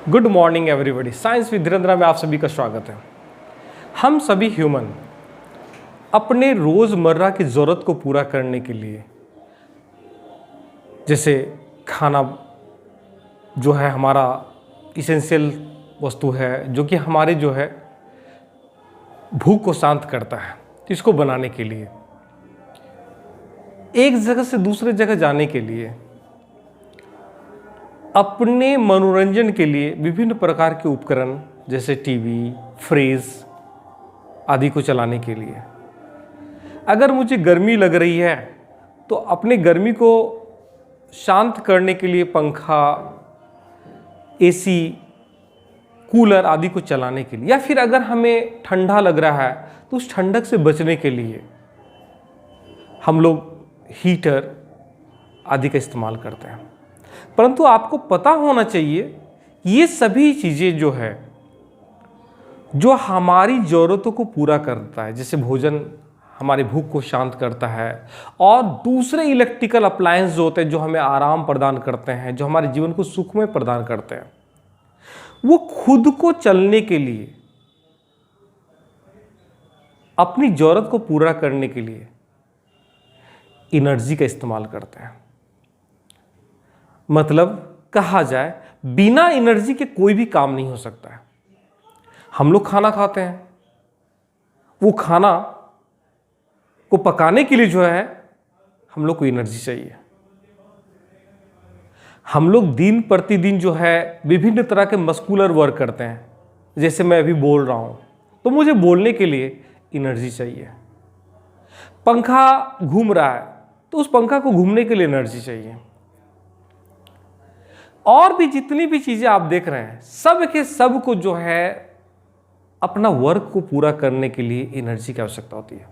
Good morning everybody. Science with Dhirendra में आप सभी का स्वागत है। हम सभी ह्यूमन अपने रोज़मर्रा की ज़रूरत को पूरा करने के लिए, जैसे खाना जो है हमारा इसेंशियल वस्तु है, जो कि हमारे जो है भूख को शांत करता है, तो इसको बनाने के लिए, एक जगह से दूसरे जगह जाने के लिए, अपने मनोरंजन के लिए विभिन्न प्रकार के उपकरण जैसे टीवी, फ्रिज आदि को चलाने के लिए, अगर मुझे गर्मी लग रही है तो अपने गर्मी को शांत करने के लिए पंखा, एसी, कूलर आदि को चलाने के लिए, या फिर अगर हमें ठंडा लग रहा है तो उस ठंडक से बचने के लिए हम लोग हीटर आदि का इस्तेमाल करते हैं। परंतु आपको पता होना चाहिए ये सभी चीज़ें जो है, जो हमारी ज़रूरतों को पूरा करता है, जैसे भोजन हमारी भूख को शांत करता है, और दूसरे इलेक्ट्रिकल अप्लायंस जो होते हैं जो हमें आराम प्रदान करते हैं, जो हमारे जीवन को सुखमय प्रदान करते हैं, वो खुद को चलने के लिए, अपनी ज़रूरत को पूरा करने के लिए एनर्जी का इस्तेमाल करते हैं। मतलब कहा जाए, बिना एनर्जी के कोई भी काम नहीं हो सकता है। हम लोग खाना खाते हैं, वो खाना को पकाने के लिए जो है हम लोग को एनर्जी चाहिए। हम लोग दिन प्रतिदिन जो है विभिन्न तरह के मस्कुलर वर्क करते हैं, जैसे मैं अभी बोल रहा हूं तो मुझे बोलने के लिए एनर्जी चाहिए। पंखा घूम रहा है तो उस पंखा को घूमने के लिए एनर्जी चाहिए। और भी जितनी भी चीजें आप देख रहे हैं, सब के सब को जो है अपना वर्क को पूरा करने के लिए एनर्जी की आवश्यकता होती है।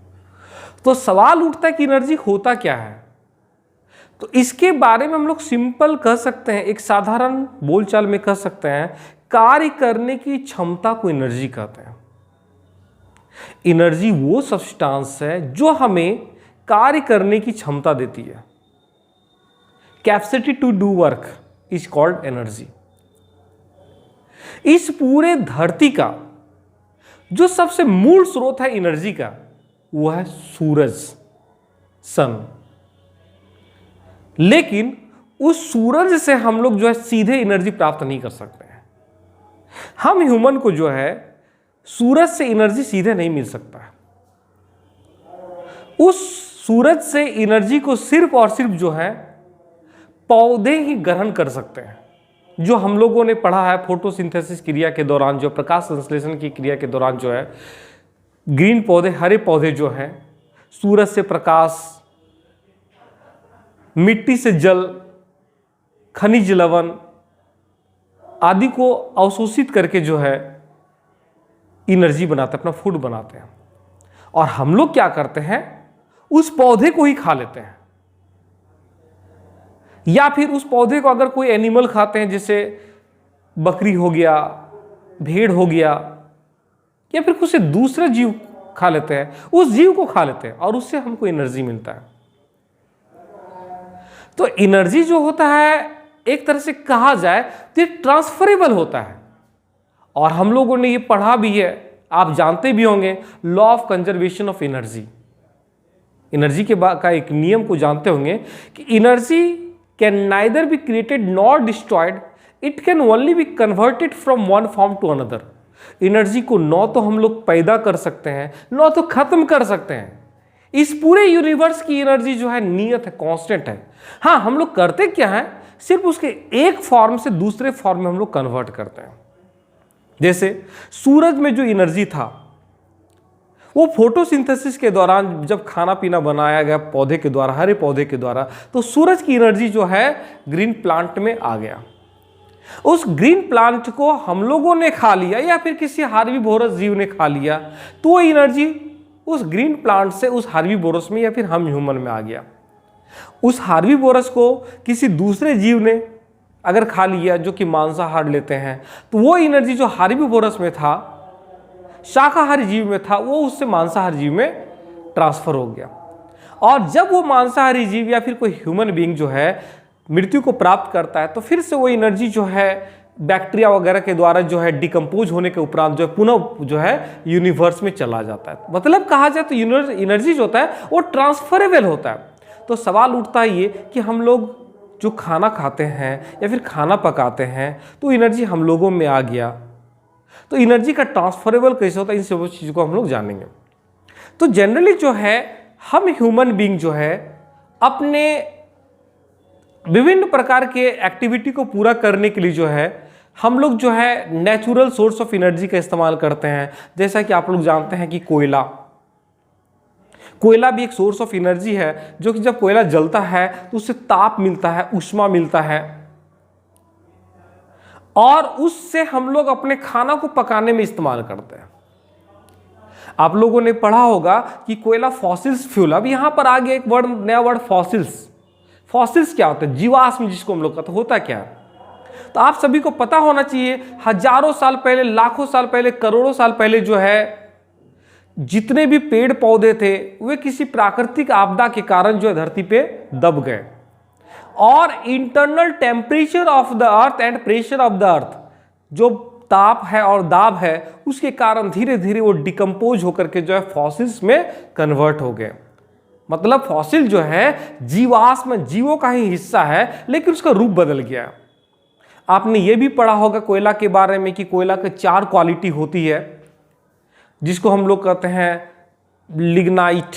तो सवाल उठता है कि एनर्जी होता क्या है। तो इसके बारे में हम लोग सिंपल कह सकते हैं, एक साधारण बोलचाल में कह सकते हैं, कार्य करने की क्षमता को एनर्जी कहते हैं। एनर्जी वो सब्सटेंस है जो हमें कार्य करने की क्षमता देती है। Capacity to do work is called energy. इस पूरे धरती का जो सबसे मूल स्रोत है एनर्जी का, वो है सूरज, सन। लेकिन उस सूरज से हम लोग जो है सीधे एनर्जी प्राप्त नहीं कर सकते हैं। हम ह्यूमन को जो है सूरज से एनर्जी सीधे नहीं मिल सकता है। उस सूरज से एनर्जी को सिर्फ और सिर्फ जो है पौधे ही ग्रहण कर सकते हैं। जो हम लोगों ने पढ़ा है फोटोसिंथेसिस क्रिया के दौरान, जो प्रकाश संश्लेषण की क्रिया के दौरान जो है ग्रीन पौधे, हरे पौधे जो हैं सूरज से प्रकाश, मिट्टी से जल, खनिज लवण आदि को अवशोषित करके जो है एनर्जी बनाते हैं, अपना फूड बनाते हैं। और हम लोग क्या करते हैं, उस पौधे को ही खा लेते हैं, या फिर उस पौधे को अगर कोई एनिमल खाते हैं, जैसे बकरी हो गया, भेड़ हो गया, या फिर कुछ दूसरे जीव खा लेते हैं, उस जीव को खा लेते हैं और उससे हमको एनर्जी मिलता है। तो एनर्जी जो होता है, एक तरह से कहा जाए तो ये ट्रांसफरेबल होता है। और हम लोगों ने ये पढ़ा भी है, आप जानते भी होंगे, law of conservation of energy. Energy के का एक नियम को जानते होंगे कि energy can neither be created nor destroyed, it can only be converted from one form to another। Energy को न तो हम लोग पैदा कर सकते हैं, न तो खत्म कर सकते हैं। इस पूरे यूनिवर्स की एनर्जी जो है नियत है, कांस्टेंट है। हाँ, हम लोग करते क्या है, सिर्फ उसके एक फॉर्म से दूसरे फॉर्म में हम लोग कन्वर्ट करते हैं। जैसे सूरज में जो एनर्जी था, वो फोटोसिंथेसिस के दौरान जब खाना पीना बनाया गया पौधे के द्वारा, हरे पौधे के द्वारा, तो सूरज की एनर्जी जो है ग्रीन प्लांट में आ गया। उस ग्रीन प्लांट को हम लोगों ने खा लिया या फिर किसी हार्बीवोरस जीव ने खा लिया, तो वो एनर्जी उस ग्रीन प्लांट से उस हार्बीवोरस में या फिर हम ह्यूमन में आ गया। उस हार्बीवोरस को किसी दूसरे जीव ने अगर खा लिया, जो कि मांसाहार लेते हैं, तो वो एनर्जी जो हार्बीवोरस में था, शाकाहारी जीव में था, वो उससे मांसाहारी जीव में ट्रांसफर हो गया। और जब वो मांसाहारी जीव या फिर कोई ह्यूमन बीइंग जो है मृत्यु को प्राप्त करता है, तो फिर से वो एनर्जी जो है बैक्टीरिया वगैरह के द्वारा जो है डिकम्पोज होने के उपरांत जो है पुनः जो है यूनिवर्स में चला जाता है। मतलब कहा जाए तो एनर्जी जो होता है वो ट्रांसफरेबल होता है। तो सवाल उठता है ये कि हम लोग जो खाना खाते हैं या फिर खाना पकाते हैं तो एनर्जी हम लोगों में आ गया, तो एनर्जी का ट्रांसफरेबल कैसे होता है, इन सब चीज़ों को हम लोग जानेंगे। तो जनरली जो है हम ह्यूमन बीइंग जो है अपने विभिन्न प्रकार के एक्टिविटी को पूरा करने के लिए जो है हम लोग जो है नेचुरल सोर्स ऑफ एनर्जी का इस्तेमाल करते हैं। जैसा कि आप लोग जानते हैं कि कोयला भी एक सोर्स ऑफ एनर्जी है, जो कि जब कोयला जलता है तो उससे ताप मिलता है, ऊष्मा मिलता है, और उससे हम लोग अपने खाना को पकाने में इस्तेमाल करते हैं। आप लोगों ने पढ़ा होगा कि कोयला फॉसिल्स फ्यूल। अब यहां पर आ गया एक वर्ड, नया वर्ड फॉसिल्स। फॉसिल्स क्या होता है? जीवाश्म, जिसको हम लोग कहते हैं। होता क्या है? तो आप सभी को पता होना चाहिए, हजारों साल पहले, लाखों साल पहले, करोड़ों साल पहले जो है जितने भी पेड़ पौधे थे वे किसी प्राकृतिक आपदा के कारण जो है धरती पे दब गए, और internal temperature of the earth and pressure of the earth, जो ताप है और दाब है, उसके कारण धीरे धीरे वो डिकम्पोज होकर के जो है फॉसिल्स में कन्वर्ट हो गए। मतलब फॉसिल जो है जीवाश्म, जीवों का ही हिस्सा है, लेकिन उसका रूप बदल गया। आपने ये भी पढ़ा होगा कोयला के बारे में कि कोयला की 4 क्वालिटी होती है, जिसको हम लोग कहते हैं लिग्नाइट,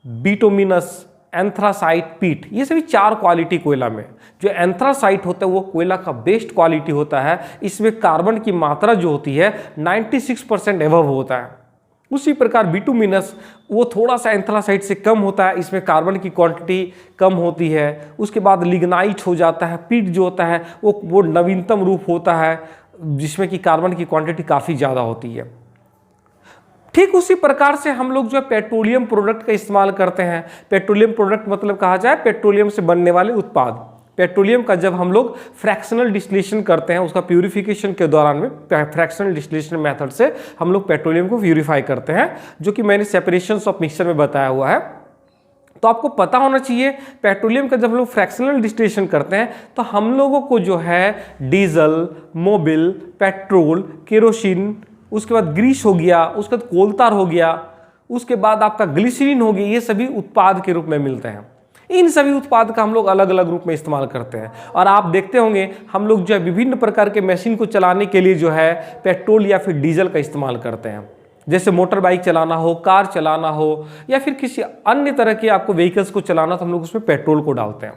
बिटुमिनस, एंथ्रासाइट, पीट। ये सभी 4 क्वालिटी कोयला में। जो एंथ्रासाइट होता है वो कोयला का बेस्ट क्वालिटी होता है। इसमें कार्बन की मात्रा जो होती है 96% एबव होता है। उसी प्रकार बिटुमिनस वो थोड़ा सा एंथ्रासाइट से कम होता है, इसमें कार्बन की क्वांटिटी कम होती है। उसके बाद लिग्नाइट हो जाता है। पीट जो होता है वो नवीनतम रूप होता है, जिसमें कि कार्बन की क्वांटिटी काफ़ी ज़्यादा होती है। ठीक उसी प्रकार से हम लोग जो है पेट्रोलियम प्रोडक्ट का इस्तेमाल करते हैं। पेट्रोलियम प्रोडक्ट मतलब कहा जाए पेट्रोलियम से बनने वाले उत्पाद। पेट्रोलियम का जब हम लोग फ्रैक्शनल डिस्टिलेशन करते हैं, उसका प्यूरिफिकेशन के दौरान में फ्रैक्शनल डिस्टिलेशन मेथड से हम लोग पेट्रोलियम को प्यूरिफाई करते हैं, जो कि मैंने सेपरेशंस ऑफ मिक्सचर में बताया हुआ है। तो आपको पता होना चाहिए पेट्रोलियम का जब हम लोग फ्रैक्शनल डिस्टिलेशन करते हैं तो हम लोगों को जो है डीजल, मोबिल, पेट्रोल, केरोसिन, उसके बाद ग्रीस हो गया, उसके बाद कोलतार हो गया, उसके बाद आपका ग्लिसरीन हो गया, ये सभी उत्पाद के रूप में मिलते हैं। इन सभी उत्पाद का हम लोग अलग अलग रूप में इस्तेमाल करते हैं। और आप देखते होंगे हम लोग जो है विभिन्न प्रकार के मशीन को चलाने के लिए जो है पेट्रोल या फिर डीजल का इस्तेमाल करते हैं। जैसे मोटर बाइक चलाना हो, कार चलाना हो, या फिर किसी अन्य तरह के आपको व्हीकल्स को चलाना, तो हम लोग उसमें पेट्रोल को डालते हैं।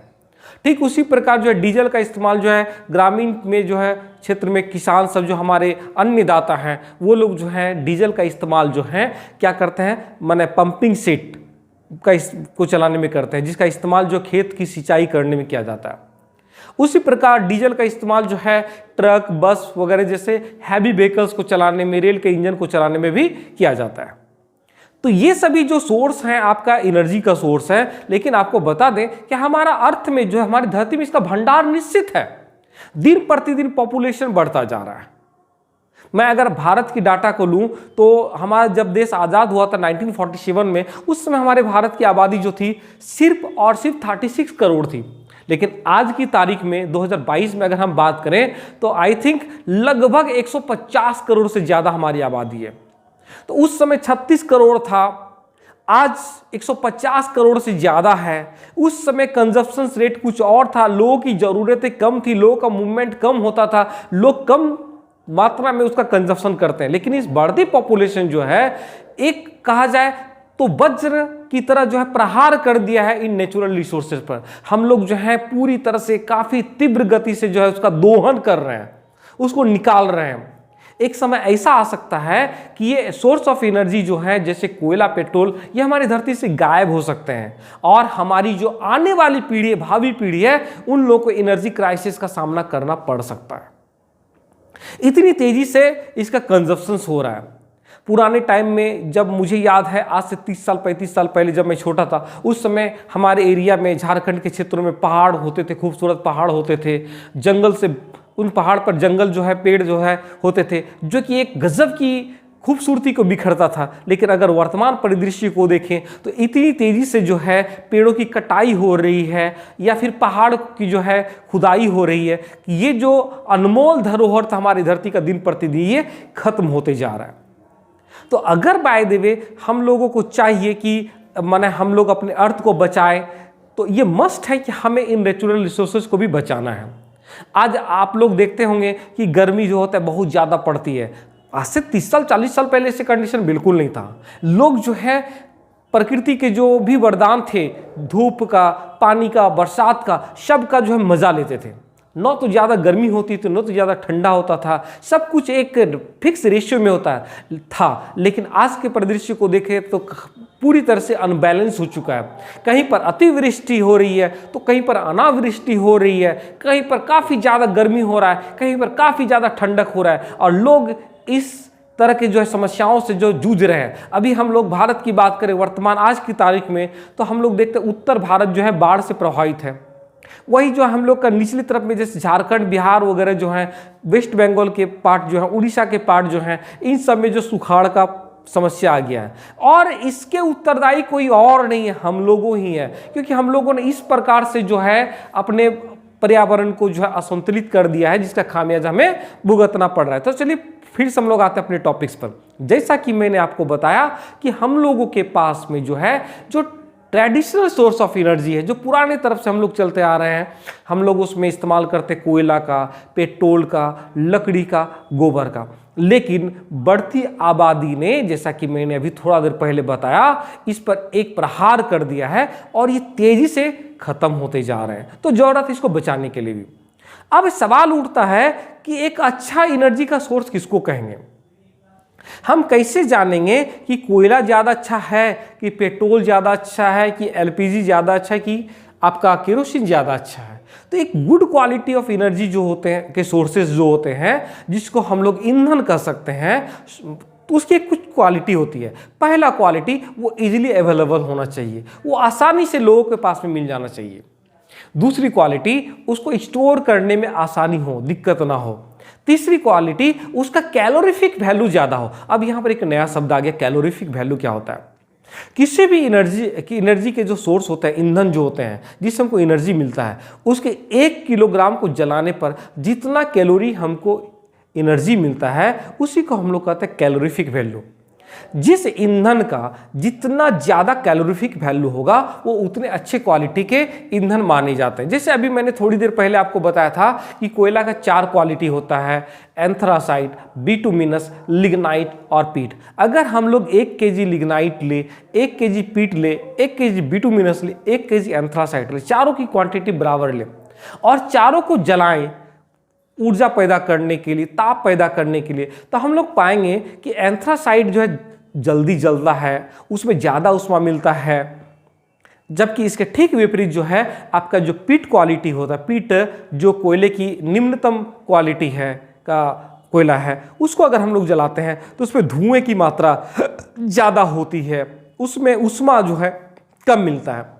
ठीक उसी प्रकार जो है डीजल का इस्तेमाल जो है ग्रामीण में जो है क्षेत्र में किसान सब जो हमारे अन्नदाता हैं वो लोग जो है डीजल का इस्तेमाल जो है क्या करते हैं, माने पंपिंग सेट को चलाने में करते हैं, जिसका इस्तेमाल जो खेत की सिंचाई करने में किया जाता है। उसी प्रकार डीजल का इस्तेमाल जो है ट्रक, बस वगैरह जैसे हैवी व्हीकल्स को चलाने में, रेल के इंजन को चलाने में भी किया जाता है। तो ये सभी जो सोर्स हैं आपका एनर्जी का सोर्स है। लेकिन आपको बता दें कि हमारा अर्थ में जो है हमारी धरती में इसका भंडार निश्चित है। दिन प्रतिदिन पॉपुलेशन बढ़ता जा रहा है। मैं अगर भारत की डाटा को लूं तो हमारा जब देश आज़ाद हुआ था 1947 में, उस समय हमारे भारत की आबादी जो थी सिर्फ और सिर्फ 36 करोड़ थी। लेकिन आज की तारीख में 2022 में अगर हम बात करें तो आई थिंक लगभग 150 करोड़ से ज़्यादा हमारी आबादी है। तो उस समय 36 करोड़ था, आज 150 करोड़ से ज़्यादा है। उस समय कंजप्शन रेट कुछ और था, लोगों की ज़रूरतें कम थी, लोगों का मूवमेंट कम होता था, लोग कम मात्रा में उसका कंजप्शन करते हैं। लेकिन इस बढ़ती पॉपुलेशन जो है एक कहा जाए तो वज्र की तरह जो है प्रहार कर दिया है इन नेचुरल रिसोर्सेज पर। हम लोग जो है पूरी तरह से काफ़ी तीव्र गति से जो है उसका दोहन कर रहे हैं, उसको निकाल रहे हैं। एक समय ऐसा आ सकता है कि ये सोर्स ऑफ एनर्जी जो है जैसे कोयला, पेट्रोल, ये हमारी धरती से गायब हो सकते हैं, और हमारी जो आने वाली पीढ़ी है, भावी पीढ़ी है, उन लोगों को एनर्जी क्राइसिस का सामना करना पड़ सकता है। इतनी तेजी से इसका कंजप्शन हो रहा है। पुराने टाइम में जब मुझे याद है, आज से 30 साल 35 साल पहले जब मैं छोटा था, उस समय हमारे एरिया में, झारखंड के क्षेत्रों में पहाड़ होते थे, खूबसूरत पहाड़ होते थे, जंगल से, उन पहाड़ पर जंगल जो है, पेड़ जो है होते थे, जो कि एक गजब की खूबसूरती को बिखरता था, लेकिन अगर वर्तमान परिदृश्य को देखें तो इतनी तेज़ी से जो है पेड़ों की कटाई हो रही है या फिर पहाड़ की जो है खुदाई हो रही है कि ये जो अनमोल धरोहर था हमारी धरती का दिन प्रतिदिन ये खत्म होते जा रहा है। तो अगर बाय द वे हम लोगों को चाहिए कि माने हम लोग अपने अर्थ को बचाएं, तो ये मस्ट है कि हमें इन नेचुरल रिसोर्सेज को भी बचाना है। आज आप लोग देखते होंगे कि गर्मी जो होता है बहुत ज़्यादा पड़ती है। आज से 30 साल 40 साल पहले से कंडीशन बिल्कुल नहीं था। लोग जो है प्रकृति के जो भी वरदान थे, धूप का, पानी का, बरसात का, सब का जो है मज़ा लेते थे। न तो ज़्यादा गर्मी होती थी, न तो ज़्यादा ठंडा होता था, सब कुछ एक फिक्स रेशियो में होता था। लेकिन आज के परिदृश्य को देखें तो पूरी तरह से अनबैलेंस हो चुका है। कहीं पर अतिवृष्टि हो रही है तो कहीं पर अनावृष्टि हो रही है, कहीं पर काफ़ी ज़्यादा गर्मी हो रहा है, कहीं पर काफ़ी ज़्यादा ठंडक हो रहा है, और लोग इस तरह के जो है समस्याओं से जो जूझ रहे हैं। अभी हम लोग भारत की बात करें वर्तमान आज की तारीख में, तो हम लोग देखते हैं उत्तर भारत जो है बाढ़ से प्रभावित है। वही जो हम लोग का निचली तरफ में जैसे झारखंड, बिहार वगैरह जो है, वेस्ट बंगाल के पार्ट जो है, उड़ीसा के पार्ट जो है, इन सब में जो सुखाड़ का समस्या आ गया है। और इसके उत्तरदायी कोई और नहीं है, हम लोगों ही है, क्योंकि हम लोगों ने इस प्रकार से जो है अपने पर्यावरण को जो है असंतुलित कर दिया है, जिसका खामियाजा हमें भुगतना पड़ रहा है। तो चलिए फिर से हम लोग आते हैं अपने टॉपिक्स पर। जैसा कि मैंने आपको बताया कि हम लोगों के पास में जो है जो ट्रेडिशनल सोर्स ऑफ एनर्जी है, जो पुराने तरफ से हम लोग चलते आ रहे हैं, हम लोग उसमें इस्तेमाल करते कोयला का, पेट्रोल का, लकड़ी का, गोबर का। लेकिन बढ़ती आबादी ने, जैसा कि मैंने अभी थोड़ा देर पहले बताया, इस पर एक प्रहार कर दिया है और ये तेजी से खत्म होते जा रहे हैं। तो जरूरत है इसको बचाने के लिए भी। अब सवाल उठता है कि एक अच्छा एनर्जी का सोर्स किसको कहेंगे? हम कैसे जानेंगे कि कोयला ज़्यादा अच्छा है, कि पेट्रोल ज़्यादा अच्छा है, कि एलपीजी ज़्यादा अच्छा है, कि आपका केरोसिन ज़्यादा अच्छा है? तो एक गुड क्वालिटी ऑफ एनर्जी जो होते हैं के सोर्सेज जो होते हैं, जिसको हम लोग ईंधन कह सकते हैं, तो उसकी कुछ क्वालिटी होती है। पहला क्वालिटी, वो इजीली अवेलेबल होना चाहिए, वो आसानी से लोगों के पास में मिल जाना चाहिए। दूसरी क्वालिटी, उसको स्टोर करने में आसानी हो, दिक्कत ना हो। तीसरी क्वालिटी, उसका कैलोरीफिक वैल्यू ज़्यादा हो। अब यहाँ पर एक नया शब्द आ गया, कैलोरीफिक वैल्यू क्या होता है? किसी भी एनर्जी के जो सोर्स होते हैं, ईंधन जो होते हैं, जिससे हमको एनर्जी मिलता है, उसके 1 किलोग्राम को जलाने पर जितना कैलोरी हमको एनर्जी मिलता है, उसी को हम लोग कहते हैं कैलोरीफिक वैल्यू। जिस ईंधन का जितना ज़्यादा कैलोरीफिक वैल्यू होगा, वो उतने अच्छे क्वालिटी के ईंधन माने जाते हैं। जैसे अभी मैंने थोड़ी देर पहले आपको बताया था कि कोयला का 4 क्वालिटी होता है, एंथ्रासाइट, बिटुमिनस, लिग्नाइट और पीट। अगर हम लोग 1 केजी लिग्नाइट ले, 1 केजी पीट ले, 1 केजी बिटुमिनस ले, 1 केजी एंथ्रासाइट ले, चारों की क्वांटिटी बराबर ले और चारों को जलाएं ऊर्जा पैदा करने के लिए, ताप पैदा करने के लिए, तो हम लोग पाएंगे कि एंथ्रासाइट जो है जल्दी जलता है, उसमें ज़्यादा ऊष्मा मिलता है। जबकि इसके ठीक विपरीत जो है आपका जो पीट क्वालिटी होता है, पीट जो कोयले की निम्नतम क्वालिटी है का कोयला है, उसको अगर हम लोग जलाते हैं तो उसमें धुएं की मात्रा ज़्यादा होती है, उसमें ऊष्मा जो है कम मिलता है।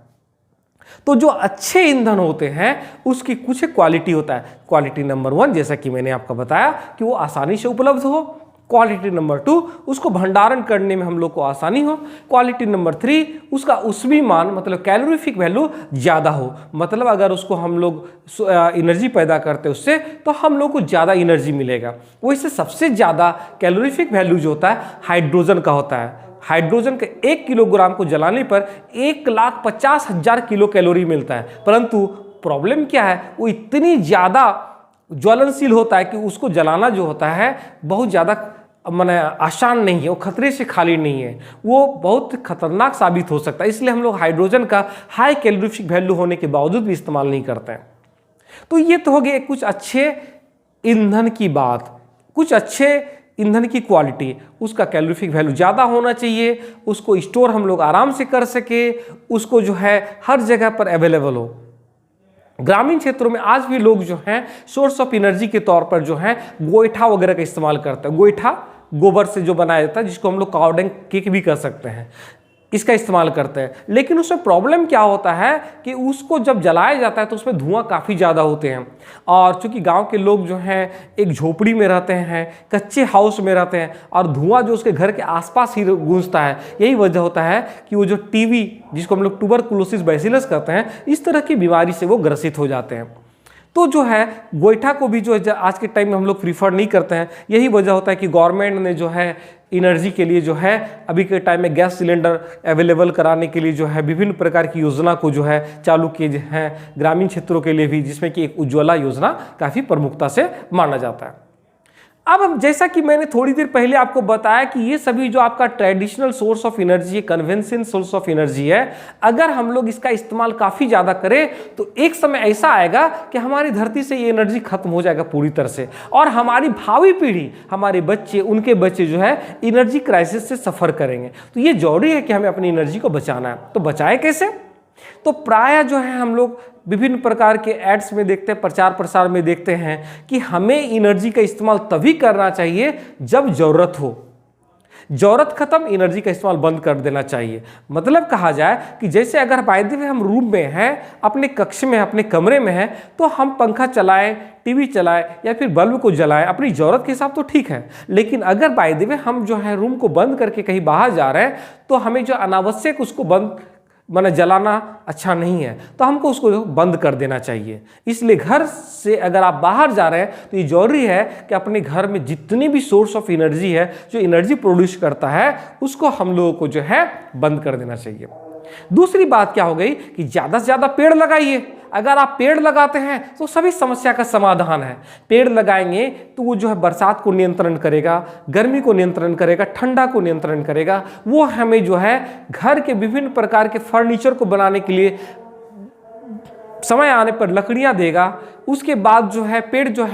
तो जो अच्छे ईंधन होते हैं उसकी कुछ क्वालिटी होता है। क्वालिटी नंबर 1, जैसा कि मैंने आपको बताया कि वो आसानी से उपलब्ध हो। क्वालिटी नंबर 2, उसको भंडारण करने में हम लोग को आसानी हो। क्वालिटी नंबर 3, उसका ऊष्मी मान मतलब कैलोरीफिक वैल्यू ज़्यादा हो, मतलब अगर उसको हम लोग एनर्जी पैदा करते हैं उससे, तो हम लोग को ज़्यादा एनर्जी मिलेगा। वैसे सबसे ज़्यादा कैलोरीफिक वैल्यू जो होता है हाइड्रोजन का होता है। हाइड्रोजन के 1 किलोग्राम को जलाने पर 1,50,000 किलो कैलोरी मिलता है। परंतु प्रॉब्लम क्या है, वो इतनी ज़्यादा ज्वलनशील होता है कि उसको जलाना जो होता है बहुत ज़्यादा माने आसान नहीं है, वो खतरे से खाली नहीं है, वो बहुत खतरनाक साबित हो सकता है। इसलिए हम लोग हाइड्रोजन का हाई कैलोरीफिक वैल्यू होने के बावजूद भी इस्तेमाल नहीं करते हैं। तो ये तो हो गए कुछ अच्छे ईंधन की बात, कुछ अच्छे ईंधन की क्वालिटी। उसका कैलोरीफिक वैल्यू ज़्यादा होना चाहिए, उसको स्टोर हम लोग आराम से कर सके, उसको जो है हर जगह पर अवेलेबल हो। ग्रामीण क्षेत्रों में आज भी लोग जो हैं सोर्स ऑफ एनर्जी के तौर पर जो है गोईठा वगैरह का इस्तेमाल करते हैं। गोईठा गोबर से जो बनाया जाता है, जिसको हम लोग कावडंग केक भी कर सकते हैं। इसका इस्तेमाल करते हैं। लेकिन उसमें प्रॉब्लम क्या होता है कि उसको जब जलाया जाता है तो उसमें धुआं काफ़ी ज़्यादा होते हैं। और चूंकि गांव के लोग जो हैं एक झोपड़ी में रहते हैं, कच्चे हाउस में रहते हैं, और धुआं जो उसके घर के आसपास ही गूंजता है, यही वजह होता है कि वो जो टीबी, जिसको हम लोग ट्यूबरकुलोसिस बैसिलस कहते हैं, इस तरह की बीमारी से वो ग्रसित हो जाते हैं। तो जो है गोईठा को भी जो है आज के टाइम में हम लोग प्रीफर नहीं करते हैं। यही वजह होता है कि गवर्नमेंट ने जो है एनर्जी के लिए जो है अभी के टाइम में गैस सिलेंडर अवेलेबल कराने के लिए जो है विभिन्न प्रकार की योजना को जो है चालू किए हैं ग्रामीण क्षेत्रों के लिए भी, जिसमें कि एक उज्ज्वला योजना काफ़ी प्रमुखता से माना जाता है। अब जैसा कि मैंने थोड़ी देर पहले आपको बताया कि ये सभी जो आपका ट्रेडिशनल सोर्स ऑफ एनर्जी है, कन्वेंशन सोर्स ऑफ एनर्जी है, अगर हम लोग इसका इस्तेमाल काफ़ी ज़्यादा करें तो एक समय ऐसा आएगा कि हमारी धरती से ये एनर्जी खत्म हो जाएगा पूरी तरह से, और हमारी भावी पीढ़ी, हमारे बच्चे, उनके बच्चे जो है एनर्जी क्राइसिस से सफ़र करेंगे। तो ये जरूरी है कि हमें अपनी एनर्जी को बचाना है। तो बचाए कैसे? तो प्रायः जो है हम लोग विभिन्न प्रकार के एड्स में देखते हैं, प्रचार प्रसार में देखते हैं कि हमें एनर्जी का इस्तेमाल तभी करना चाहिए जब जरूरत हो। जरूरत खत्म, एनर्जी का इस्तेमाल बंद कर देना चाहिए। मतलब कहा जाए कि जैसे अगर बाय द वे हम रूम में हैं, अपने कक्ष में, अपने कमरे में हैं, तो हम पंखा चलाएं, टीवी चलाएं या फिर बल्ब को जलाएं अपनी जरूरत के हिसाब तो ठीक है। लेकिन अगर बाय द वे हम जो है रूम को बंद करके कहीं बाहर जा रहे हैं तो हमें जो अनावश्यक उसको बंद माने जलाना अच्छा नहीं है, तो हमको उसको बंद कर देना चाहिए। इसलिए घर से अगर आप बाहर जा रहे हैं तो ये जरूरी है कि अपने घर में जितनी भी सोर्स ऑफ एनर्जी है, जो एनर्जी प्रोड्यूस करता है, उसको हम लोगों को जो है बंद कर देना चाहिए। दूसरी बात क्या हो गई कि ज़्यादा से ज़्यादा पेड़ लगाइए। अगर आप पेड़ लगाते हैं तो सभी समस्या का समाधान है। पेड़ लगाएंगे तो वो जो है बरसात को नियंत्रण करेगा, गर्मी को नियंत्रण करेगा, ठंडा को नियंत्रण करेगा। वो हमें जो है घर के विभिन्न प्रकार के फर्नीचर को बनाने के लिए समय आने पर लकड़ियां देगा। उसके बाद जो है पेड़ जो है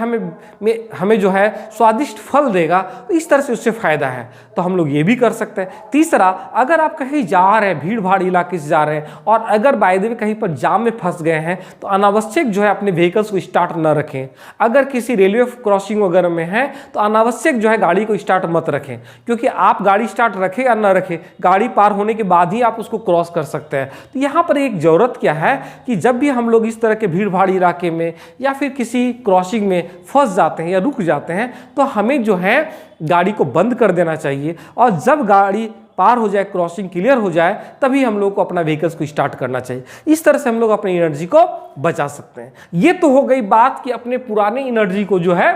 हमें जो है स्वादिष्ट फल देगा। इस तरह से उससे फायदा है, तो हम लोग ये भी कर सकते हैं। तीसरा, अगर आप कहीं जा रहे हैं, भीड़ भाड़ इलाके से जा रहे हैं और अगर बाय द वे कहीं पर जाम में फंस गए हैं तो अनावश्यक जो है अपने व्हीकल्स को स्टार्ट न रखें। अगर किसी रेलवे क्रॉसिंग वगैरह में है तो अनावश्यक जो है गाड़ी को स्टार्ट मत रखें, क्योंकि आप गाड़ी स्टार्ट रखें या न रखें, गाड़ी पार होने के बाद ही आप उसको क्रॉस कर सकते हैं। तो यहाँ पर एक ज़रूरत क्या है कि जब भी हम लोग इस तरह के भीड़ भाड़ इलाके में या फिर किसी क्रॉसिंग में फंस जाते हैं या रुक जाते हैं तो हमें जो है गाड़ी को बंद कर देना चाहिए, और जब गाड़ी पार हो जाए, क्रॉसिंग क्लियर हो जाए, तभी हम लोग को अपना व्हीकल्स को स्टार्ट करना चाहिए। इस तरह से हम लोग अपनी एनर्जी को बचा सकते हैं। ये तो हो गई बात कि अपने पुराने एनर्जी को जो है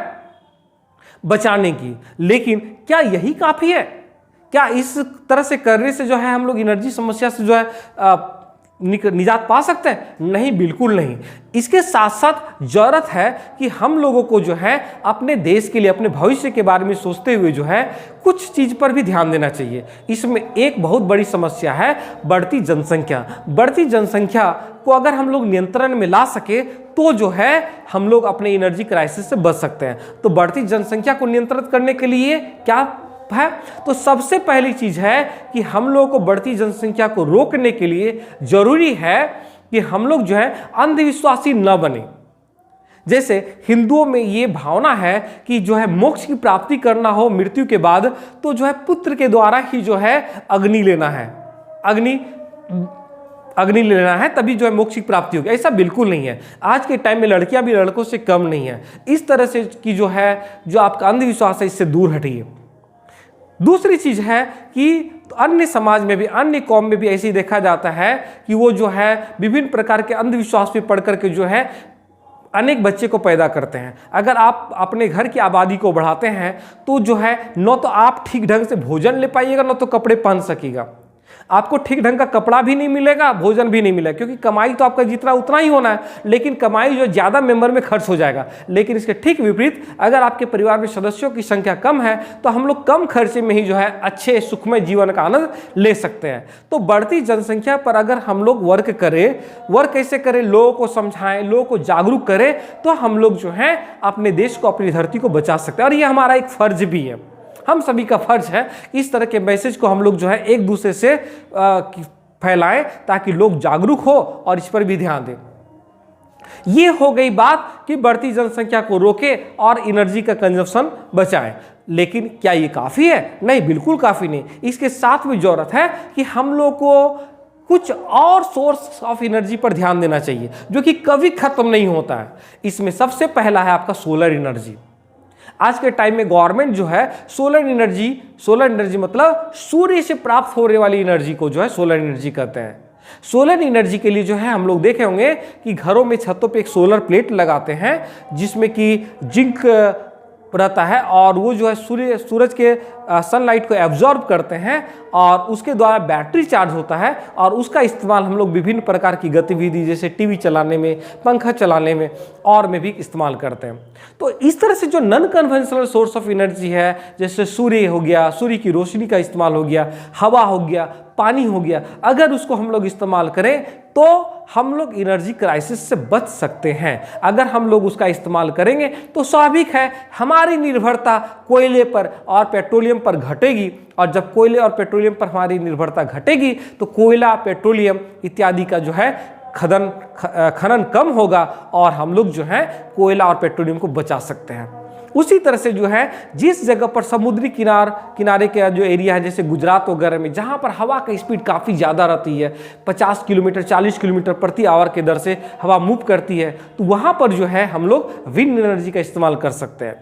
बचाने की। लेकिन क्या यही काफ़ी है? क्या इस तरह से करने से जो है हम लोग एनर्जी समस्या से जो है निजात पा सकते हैं? नहीं, बिल्कुल नहीं। इसके साथ साथ जरूरत है कि हम लोगों को जो है अपने देश के लिए, अपने भविष्य के बारे में सोचते हुए जो है कुछ चीज़ पर भी ध्यान देना चाहिए। इसमें एक बहुत बड़ी समस्या है बढ़ती जनसंख्या। बढ़ती जनसंख्या को अगर हम लोग नियंत्रण में ला सके तो जो है हम लोग अपने एनर्जी क्राइसिस से बच सकते हैं। तो बढ़ती जनसंख्या को नियंत्रित करने के लिए क्या है? तो सबसे पहली चीज है कि हम लोगों को बढ़ती जनसंख्या को रोकने के लिए जरूरी है कि हम लोग जो है अंधविश्वासी न बने। जैसे हिंदुओं में ये भावना है कि जो है मोक्ष की प्राप्ति करना हो मृत्यु के बाद तो जो है पुत्र के द्वारा ही जो है अग्नि लेना है, अग्नि लेना है, तभी जो है मोक्ष की प्राप्ति होगी। ऐसा बिल्कुल नहीं है। आज के टाइम में लड़कियां भी लड़कों से कम नहीं है। इस तरह से कि जो है जो आपका अंधविश्वास है इससे दूर हटिए। दूसरी चीज है कि अन्य समाज में भी, अन्य कौम में भी ऐसे ही देखा जाता है कि वो जो है विभिन्न प्रकार के अंधविश्वास में पढ़ करके जो है अनेक बच्चे को पैदा करते हैं। अगर आप अपने घर की आबादी को बढ़ाते हैं तो जो है न तो आप ठीक ढंग से भोजन ले पाइएगा, न तो कपड़े पहन सकेगा। आपको ठीक ढंग का कपड़ा भी नहीं मिलेगा, भोजन भी नहीं मिलेगा, क्योंकि कमाई तो आपका जितना उतना ही होना है, लेकिन कमाई जो ज़्यादा मेंबर में खर्च हो जाएगा। लेकिन इसके ठीक विपरीत अगर आपके परिवार में सदस्यों की संख्या कम है तो हम लोग कम खर्चे में ही जो है अच्छे सुखमय जीवन का आनंद ले सकते हैं। तो बढ़ती जनसंख्या पर अगर हम लोग वर्क कैसे करें, लोगों को समझाएं, लोगों को जागरूक करें, तो हम लोग जो है अपने देश को, अपनी धरती को बचा सकते हैं। और ये हमारा एक फर्ज भी है, हम सभी का फर्ज है इस तरह के मैसेज को हम लोग जो है एक दूसरे से फैलाएं ताकि लोग जागरूक हो और इस पर भी ध्यान दें। ये हो गई बात कि बढ़ती जनसंख्या को रोके और एनर्जी का कंजप्शन बचाएं। लेकिन क्या ये काफ़ी है? नहीं, बिल्कुल काफ़ी नहीं। इसके साथ भी जरूरत है कि हम लोग को कुछ और सोर्स ऑफ एनर्जी पर ध्यान देना चाहिए जो कि कभी खत्म नहीं होता है। इसमें सबसे पहला है आपका सोलर एनर्जी। आज के टाइम में गवर्नमेंट जो है सोलर एनर्जी मतलब सूर्य से प्राप्त होने वाली एनर्जी को जो है सोलर एनर्जी कहते हैं। सोलर एनर्जी के लिए जो है हम लोग देखे होंगे कि घरों में छतों पे एक सोलर प्लेट लगाते हैं जिसमें कि जिंक रहता है और वो जो है सूरज के सनलाइट को एब्जॉर्ब करते हैं और उसके द्वारा बैटरी चार्ज होता है और उसका इस्तेमाल हम लोग विभिन्न प्रकार की गतिविधि जैसे टीवी चलाने में, पंखा चलाने में और में भी इस्तेमाल करते हैं। तो इस तरह से जो non conventional source of energy है, जैसे सूर्य हो गया, सूर्य की रोशनी का इस्तेमाल हो गया, हवा हो गया, पानी हो गया, अगर उसको हम लोग इस्तेमाल करें तो हम लोग एनर्जी क्राइसिस से बच सकते हैं। अगर हम लोग उसका इस्तेमाल करेंगे तो स्वाभाविक है हमारी निर्भरता कोयले पर और पेट्रोलियम पर घटेगी, और जब कोयले और पेट्रोलियम पर हमारी निर्भरता घटेगी तो कोयला, पेट्रोलियम इत्यादि का जो है खनन कम होगा और हम लोग जो है कोयला और पेट्रोलियम को बचा सकते हैं। उसी तरह से जो है जिस जगह पर समुद्री किनारे का जो एरिया है, जैसे गुजरात वगैरह में, जहाँ पर हवा का स्पीड काफ़ी ज़्यादा रहती है, 50 किलोमीटर 40 किलोमीटर प्रति आवर के दर से हवा मूव करती है, तो वहाँ पर जो है हम लोग विंड एनर्जी का इस्तेमाल कर सकते हैं।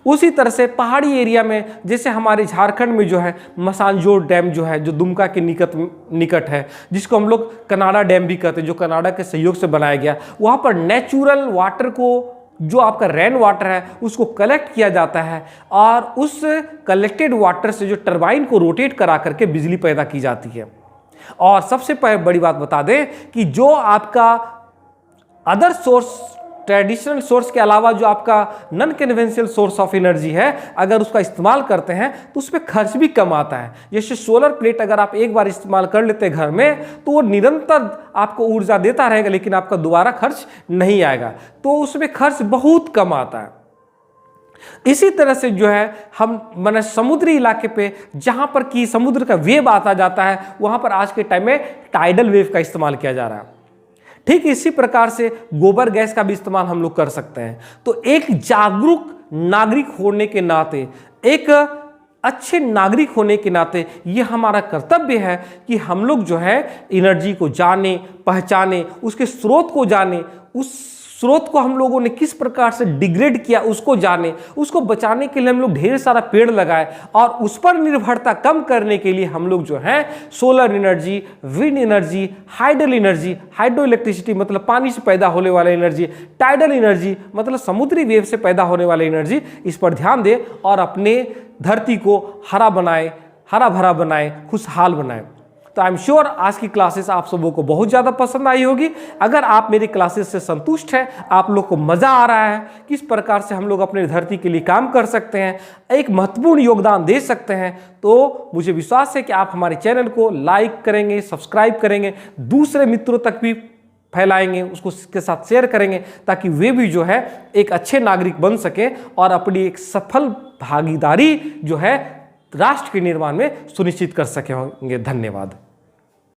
उसी तरह से पहाड़ी एरिया में, जैसे हमारे झारखंड में जो है मसानजोर डैम जो है, जो दुमका के निकट है, जिसको हम लोग कनाडा डैम भी कहते हैं, जो कनाडा के सहयोग से बनाया गया, वहाँ पर नेचुरल वाटर को, जो आपका रेन वाटर है, उसको कलेक्ट किया जाता है और उस कलेक्टेड वाटर से जो टरबाइन को रोटेट करा करके बिजली पैदा की जाती है। और सबसे बड़ी बात बता दें कि जो आपका अदर सोर्स, ट्रेडिशनल सोर्स के अलावा जो आपका non conventional source of energy है, अगर उसका इस्तेमाल करते हैं तो उस पर खर्च भी कम आता है। जैसे सोलर प्लेट अगर आप एक बार इस्तेमाल कर लेते हैं घर में तो वो निरंतर आपको ऊर्जा देता रहेगा, लेकिन आपका दोबारा खर्च नहीं आएगा, तो उसमें खर्च बहुत कम आता है। इसी तरह से जो है हम माने समुद्री इलाके पे जहां पर कि समुद्र का वेव आता जाता है, वहां पर आज के टाइम में टाइडल वेव का इस्तेमाल किया जा रहा है। ठीक इसी प्रकार से गोबर गैस का भी इस्तेमाल हम लोग कर सकते हैं। तो एक जागरूक नागरिक होने के नाते, एक अच्छे नागरिक होने के नाते ये हमारा कर्तव्य है कि हम लोग जो है एनर्जी को जाने, पहचाने, उसके स्रोत को जाने, उस स्रोत को हम लोगों ने किस प्रकार से डिग्रेड किया उसको जाने, उसको बचाने के लिए हम लोग ढेर सारा पेड़ लगाए और उस पर निर्भरता कम करने के लिए हम लोग जो है solar energy, wind energy, hydro electricity मतलब पानी से पैदा होने वाला एनर्जी, टाइडल एनर्जी मतलब समुद्री वेव से पैदा होने वाली एनर्जी, इस पर ध्यान दें और अपने धरती को हरा भरा बनाए, खुशहाल बनाए। तो आई एम श्योर आज की क्लासेस आप सबों को बहुत ज़्यादा पसंद आई होगी। अगर आप मेरी क्लासेस से संतुष्ट हैं, आप लोग को मज़ा आ रहा है, किस प्रकार से हम लोग अपने धरती के लिए काम कर सकते हैं, एक महत्वपूर्ण योगदान दे सकते हैं, तो मुझे विश्वास है कि आप हमारे चैनल को लाइक करेंगे, सब्सक्राइब करेंगे, दूसरे मित्रों तक भी फैलाएंगे, उसको के साथ शेयर करेंगे, ताकि वे भी जो है एक अच्छे नागरिक बन सकें और अपनी एक सफल भागीदारी जो है राष्ट्र के निर्माण में सुनिश्चित कर सके होंगे। धन्यवाद।